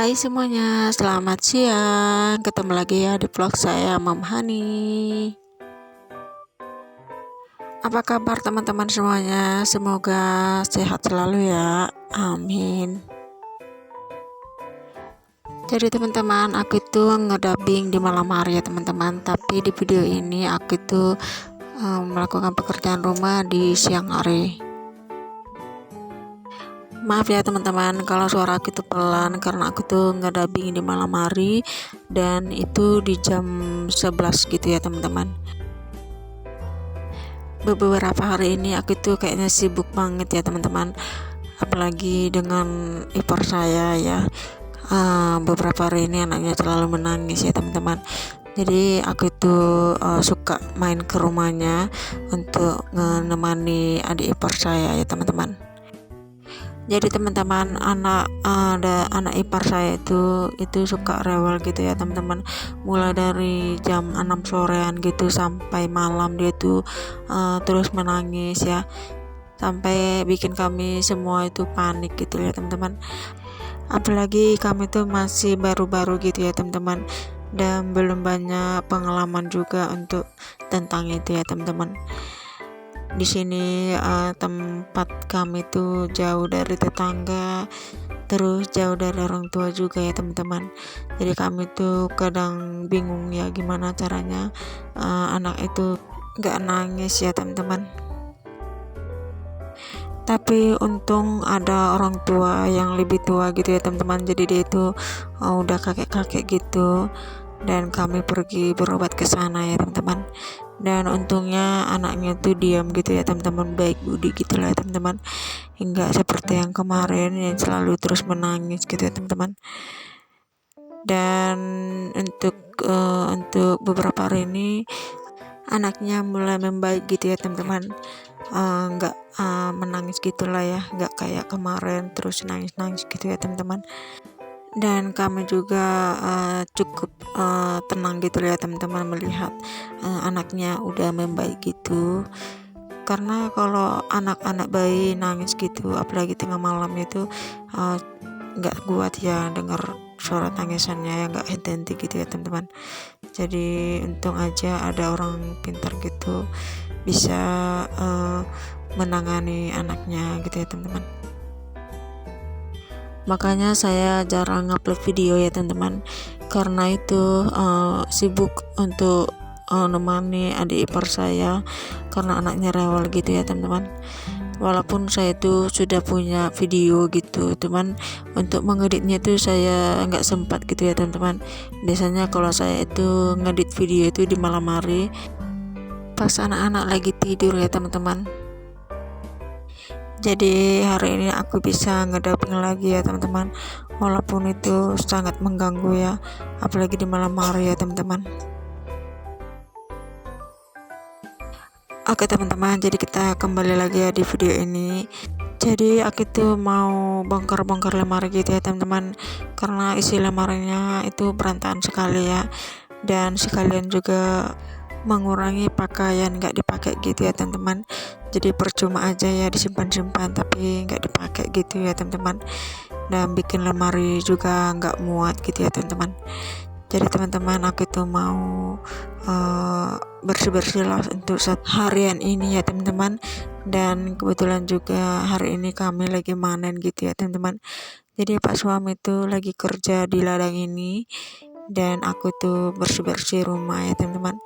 Hai semuanya, selamat siang. Ketemu lagi ya di vlog saya, Mom Hani. Apa kabar teman-teman semuanya? Semoga sehat selalu ya. Amin. Jadi teman-teman, aku itu ngedubbing di malam hari ya teman-teman. Tapi di video ini aku itu melakukan pekerjaan rumah di siang hari. Maaf ya teman-teman kalau suara aku itu pelan, karena aku tuh ngedubbing di malam hari dan itu di jam 11 gitu ya teman-teman. Beberapa hari ini aku tuh kayaknya sibuk banget ya teman-teman, apalagi dengan ipar saya ya. Beberapa hari ini anaknya selalu menangis ya teman-teman. Jadi aku tuh suka main ke rumahnya untuk menemani adik ipar saya ya teman-teman. Jadi teman-teman, ada anak ipar saya itu suka rewel gitu ya teman-teman. Mulai dari jam 6 sorean gitu sampai malam dia tuh terus menangis ya, sampai bikin kami semua itu panik gitu ya teman-teman. Apalagi kami tuh masih baru-baru gitu ya teman-teman, dan belum banyak pengalaman juga untuk tentang itu ya teman-teman. Di sini tempat kami tuh jauh dari tetangga, terus jauh dari orang tua juga ya teman-teman. Jadi kami tuh kadang bingung ya gimana caranya anak itu gak nangis ya teman-teman. Tapi untung ada orang tua yang lebih tua gitu ya teman-teman. Jadi dia itu udah kakek-kakek gitu, dan kami pergi berobat ke sana ya teman-teman. Dan untungnya anaknya tuh diam gitu ya teman-teman, baik budi gitu lah ya teman-teman, hingga seperti yang kemarin yang selalu terus menangis gitu ya teman-teman. Dan untuk beberapa hari ini anaknya mulai membaik gitu ya teman-teman, nggak menangis gitulah ya, nggak kayak kemarin terus nangis-nangis gitu ya teman-teman. Dan kami juga cukup tenang gitu ya teman-teman melihat anaknya udah membaik gitu. Karena kalau anak-anak bayi nangis gitu, apalagi tengah malam itu nggak kuat ya dengar suara tangisannya, ya nggak henti gitu ya teman-teman. Jadi untung aja ada orang pintar gitu bisa menangani anaknya gitu ya teman-teman. Makanya saya jarang upload video ya teman-teman, karena itu sibuk untuk nemani adik ipar saya karena anaknya rewel gitu ya teman-teman. Walaupun saya itu sudah punya video gitu, teman, untuk mengeditnya itu saya nggak sempat gitu ya teman-teman. Biasanya kalau saya itu ngedit video itu di malam hari pas anak-anak lagi tidur ya teman-teman. Jadi hari ini aku bisa ngedubbing lagi ya teman-teman, walaupun itu sangat mengganggu ya, apalagi di malam hari ya teman-teman. Oke teman-teman, jadi kita kembali lagi ya di video ini. Jadi aku tuh mau bongkar-bongkar lemari gitu ya teman-teman, karena isi lemarinya itu berantakan sekali ya, dan sekalian juga mengurangi pakaian nggak dipakai gitu ya teman-teman. Jadi percuma aja ya disimpan-simpan tapi nggak dipakai gitu ya teman-teman, dan bikin lemari juga nggak muat gitu ya teman-teman. Jadi teman-teman, aku itu mau bersih-bersih lah untuk harian ini ya teman-teman. Dan kebetulan juga hari ini kami lagi manen gitu ya teman-teman. Jadi Pak suami itu lagi kerja di ladang ini, dan aku tuh bersih-bersih rumah ya teman-teman.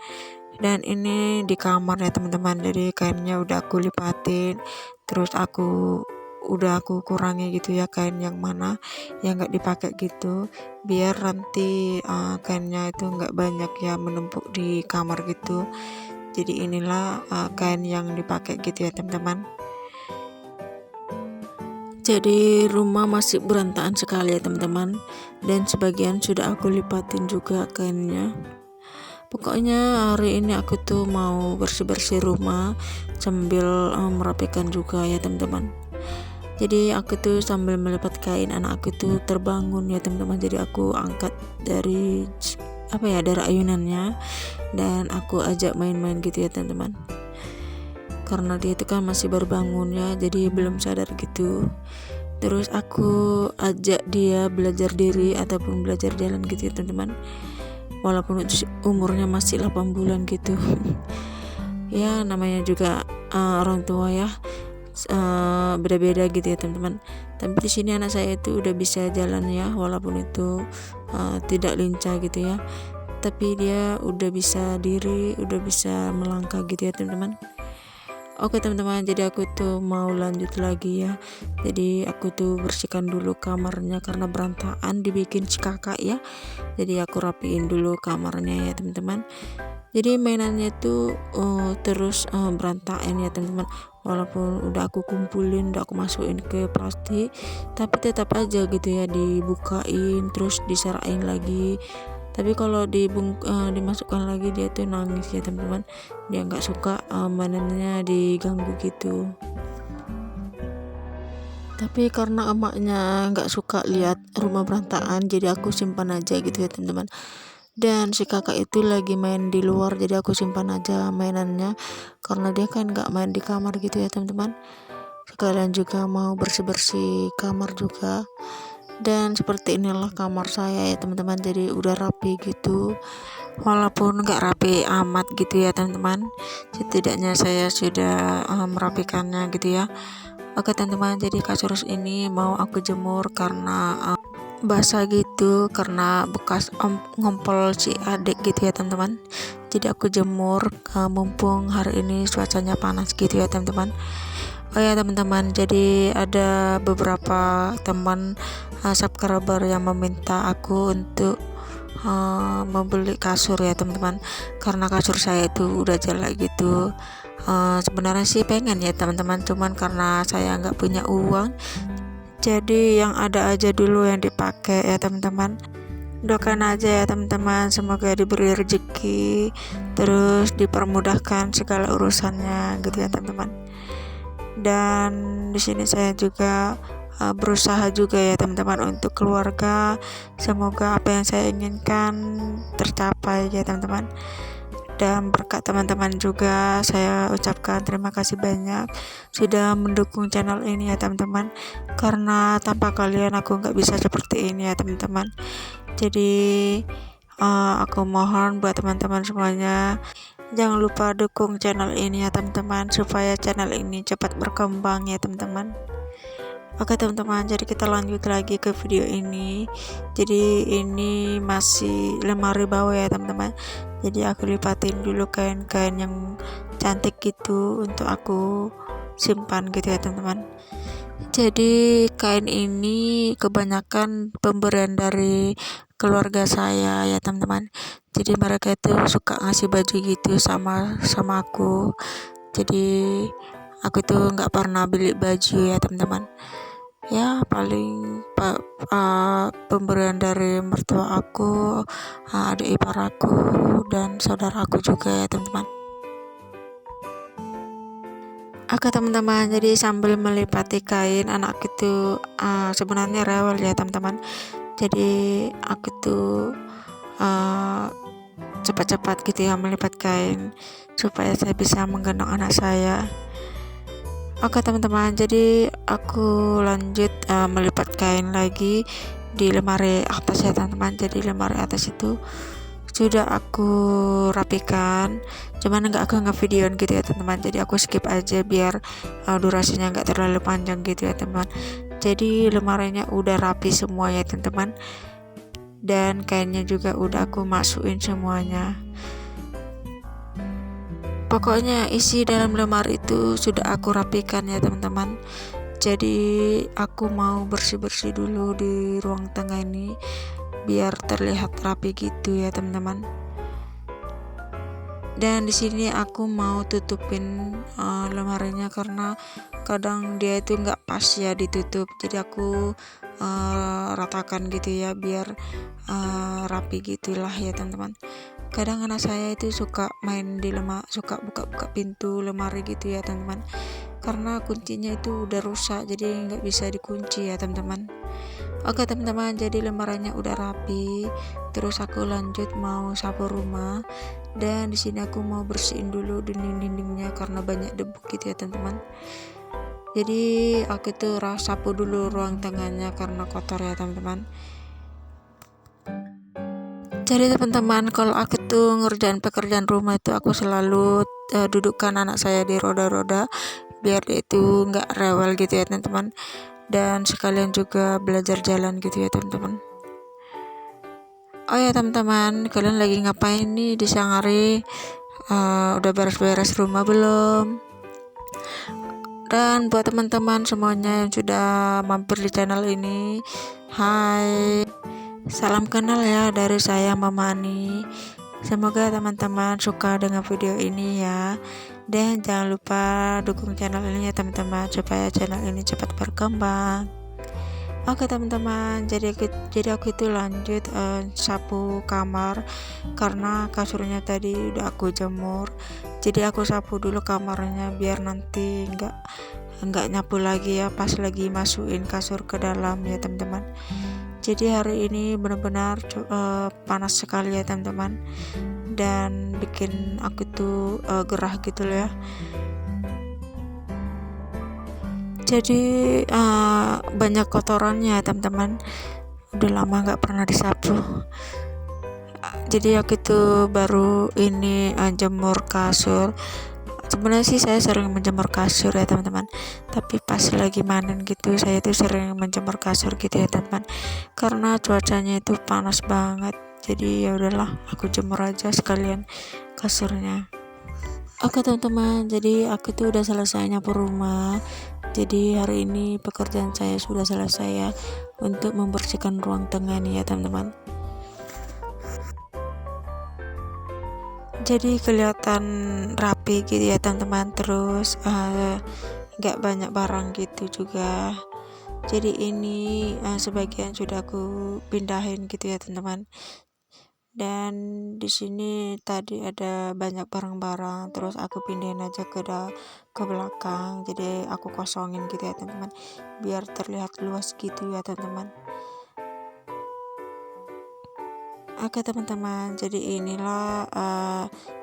Dan ini di kamar ya teman-teman, jadi kainnya udah aku lipatin, terus aku kurangi gitu ya kain yang mana yang nggak dipakai gitu, biar nanti kainnya itu nggak banyak ya menumpuk di kamar gitu. Jadi inilah kain yang dipakai gitu ya teman-teman. Jadi rumah masih berantakan sekali ya teman-teman, dan sebagian sudah aku lipatin juga kainnya. Pokoknya hari ini aku tuh mau bersih-bersih rumah sambil merapikan juga ya teman-teman. Jadi aku tuh sambil melipat kain, anak aku tuh terbangun ya teman-teman. Jadi aku angkat dari dari ayunannya, dan aku ajak main-main gitu ya teman-teman. Karena dia itu kan masih baru bangun ya, jadi belum sadar gitu. terus aku ajak dia belajar diri ataupun belajar jalan gitu ya teman-teman, walaupun umurnya masih 8 bulan gitu. Ya namanya juga orang tua ya, beda-beda gitu ya teman-teman. Tapi di sini anak saya itu udah bisa jalan ya, walaupun itu tidak lincah gitu ya, tapi dia udah bisa diri, udah bisa melangkah gitu ya teman-teman. Oke teman-teman, jadi aku tuh mau lanjut lagi ya. Jadi aku tuh bersihkan dulu kamarnya karena berantakan dibikin si kakak ya. Jadi aku rapiin dulu kamarnya ya teman-teman. Jadi mainannya tuh terus berantakan ya teman-teman. Walaupun udah aku kumpulin, udah aku masukin ke plastik, tapi tetap aja gitu ya dibukain terus diserahin lagi. Tapi kalau dimasukkan lagi dia tuh nangis ya teman-teman, dia nggak suka mainannya diganggu gitu. Tapi karena emaknya nggak suka lihat rumah berantakan, jadi aku simpan aja gitu ya teman-teman. Dan si kakak itu lagi main di luar, jadi aku simpan aja mainannya karena dia kan nggak main di kamar gitu ya teman-teman. Sekalian juga mau bersih-bersih kamar juga. Dan seperti inilah kamar saya ya teman-teman, jadi udah rapi gitu, walaupun nggak rapi amat gitu ya teman-teman, setidaknya saya sudah merapikannya gitu ya. Oke teman-teman, jadi kasur ini mau aku jemur karena basah gitu, karena bekas ngompol si adik gitu ya teman-teman. Jadi aku jemur mumpung hari ini cuacanya panas gitu ya teman-teman. Oh ya teman-teman, jadi ada beberapa teman subscriber yang meminta aku untuk membeli kasur ya teman-teman, karena kasur saya itu udah jelek gitu. Sebenarnya sih pengen ya teman-teman, cuman karena saya nggak punya uang, jadi yang ada aja dulu yang dipakai ya teman-teman. Doakan aja ya teman-teman, semoga diberi rezeki, terus dipermudahkan segala urusannya gitu ya teman-teman. Dan di sini saya juga berusaha juga ya teman-teman untuk keluarga, semoga apa yang saya inginkan tercapai ya teman-teman. Dan berkat teman-teman juga saya ucapkan terima kasih banyak sudah mendukung channel ini ya teman-teman, karena tanpa kalian aku nggak bisa seperti ini ya teman-teman. Jadi aku mohon buat teman-teman semuanya, jangan lupa dukung channel ini ya teman-teman, supaya channel ini cepat berkembang ya teman-teman. Oke teman-teman, jadi kita lanjut lagi ke video ini. Jadi ini masih lemari bawah ya teman-teman, jadi aku lipatin dulu kain-kain yang cantik gitu untuk aku simpan gitu ya teman-teman. Jadi kain ini kebanyakan pemberian dari keluarga saya ya teman-teman. Jadi mereka itu suka ngasih baju gitu sama aku, jadi aku tuh nggak pernah beli baju ya teman-teman. Ya paling pemberian dari mertua aku, adik ipar aku, dan saudara aku juga ya teman-teman. Oke teman-teman, jadi sambil melipati kain, anak itu sebenarnya rewel ya teman-teman. Jadi aku tuh cepat-cepat gitu ya melipat kain supaya saya bisa menggendong anak saya. Oke teman-teman, jadi aku lanjut melipat kain lagi di lemari atas ya teman-teman. Jadi lemari atas itu sudah aku rapikan, cuman aku nggak videoin gitu ya teman-teman, jadi aku skip aja biar durasinya nggak terlalu panjang gitu ya teman. Jadi lemarinya udah rapi semua ya teman-teman, dan kainnya juga udah aku masukin semuanya. Pokoknya isi dalam lemari itu sudah aku rapikan ya teman-teman. Jadi aku mau bersih-bersih dulu di ruang tengah ini biar terlihat rapi gitu ya teman-teman. Dan di sini aku mau tutupin lemarinya karena kadang dia itu nggak pas ya ditutup. Jadi aku ratakan gitu ya biar rapi gitulah ya teman-teman. Kadang anak saya itu suka main di suka buka-buka pintu lemari gitu ya teman-teman, karena kuncinya itu udah rusak, jadi nggak bisa dikunci ya teman-teman. Oke teman-teman, jadi lemarinya udah rapi, terus aku lanjut mau sapu rumah. Dan di sini aku mau bersihin dulu dinding-dindingnya karena banyak debu gitu ya teman-teman. Jadi aku tuh sapu dulu ruang tengahnya karena kotor ya teman-teman. Jadi teman-teman, kalau aku tuh ngerjain pekerjaan rumah itu aku selalu dudukkan anak saya di roda-roda biar dia itu nggak rewel gitu ya teman-teman, dan sekalian juga belajar jalan gitu ya teman-teman. Oh ya teman-teman, kalian lagi ngapain nih di siang hari? Udah beres-beres rumah belum? Dan buat teman-teman semuanya yang sudah mampir di channel ini, hai, salam kenal ya dari saya Mama Ani. Semoga teman-teman suka dengan video ini ya. Dan jangan lupa dukung channel ini ya teman-teman, supaya channel ini cepat berkembang. Oke teman-teman, jadi aku itu lanjut sapu kamar karena kasurnya tadi udah aku jemur. Jadi aku sapu dulu kamarnya biar nanti nggak nyapu lagi ya pas lagi masukin kasur ke dalam ya teman-teman. Jadi hari ini benar-benar panas sekali ya teman-teman, dan bikin aku tuh gerah gitu loh ya. Jadi banyak kotorannya teman-teman, udah lama nggak pernah disapu. Jadi aku tuh baru ini jemur kasur. Sebenarnya sih saya sering menjemur kasur ya teman-teman, tapi pas lagi panen gitu saya tuh sering menjemur kasur gitu ya teman-teman, karena cuacanya itu panas banget. Jadi ya udahlah, aku jemur aja sekalian kasurnya. Oke teman-teman, jadi aku tuh udah selesai nyapu rumah. Jadi hari ini pekerjaan saya sudah selesai ya, untuk membersihkan ruang tengah nih ya teman-teman. Jadi kelihatan rapi gitu ya teman-teman, terus nggak banyak barang gitu juga. Jadi ini sebagian sudah aku pindahin gitu ya teman-teman. Dan di sini tadi ada banyak barang-barang, terus aku pindahin aja ke belakang. Jadi aku kosongin gitu ya teman-teman, biar terlihat luas gitu ya teman-teman. Oke teman-teman, jadi inilah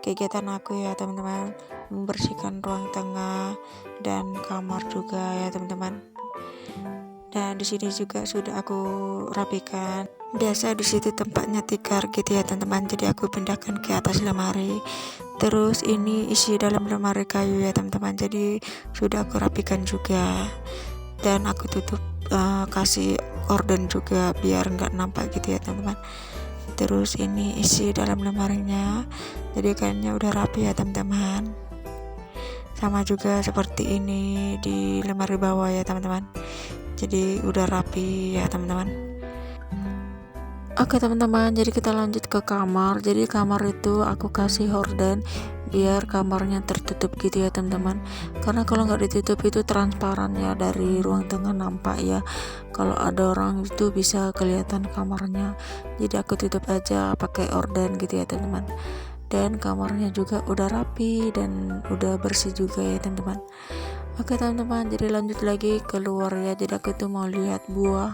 kegiatan aku ya teman-teman, membersihkan ruang tengah dan kamar juga ya teman-teman. Dan di sini juga sudah aku rapikan. Biasa di situ tempatnya tikar gitu ya teman-teman, jadi aku pindahkan ke atas lemari. Terus ini isi dalam lemari kayu ya teman-teman, jadi sudah aku rapikan juga. Dan aku tutup kasih korden juga biar nggak nampak gitu ya teman-teman. Terus ini isi dalam lemarinya, jadi kayaknya udah rapi ya teman-teman. Sama juga seperti ini di lemari bawah ya teman-teman, jadi udah rapi ya teman-teman. Oke teman-teman, jadi kita lanjut ke kamar. Jadi kamar itu aku kasih horden biar kamarnya tertutup gitu ya teman-teman, karena kalau nggak ditutup itu transparan ya, dari ruang tengah nampak ya, kalau ada orang itu bisa kelihatan kamarnya. Jadi aku tutup aja pakai horden gitu ya teman-teman. Dan kamarnya juga udah rapi dan udah bersih juga ya teman-teman. Oke teman-teman, jadi lanjut lagi keluar ya. Jadi aku tuh mau lihat buah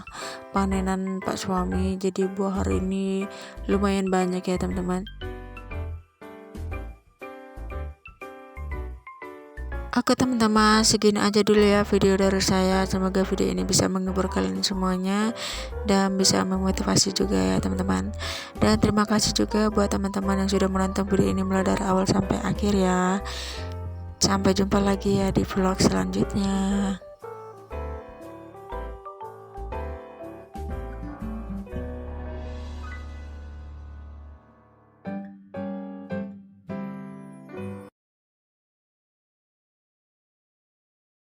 panenan Pak Suami. Jadi buah hari ini lumayan banyak ya teman-teman. Oke teman-teman, segini aja dulu ya video dari saya. Semoga video ini bisa menghibur kalian semuanya dan bisa memotivasi juga ya teman-teman. Dan terima kasih juga buat teman-teman yang sudah menonton video ini mulai dari awal sampai akhir ya. Sampai jumpa lagi ya di vlog selanjutnya.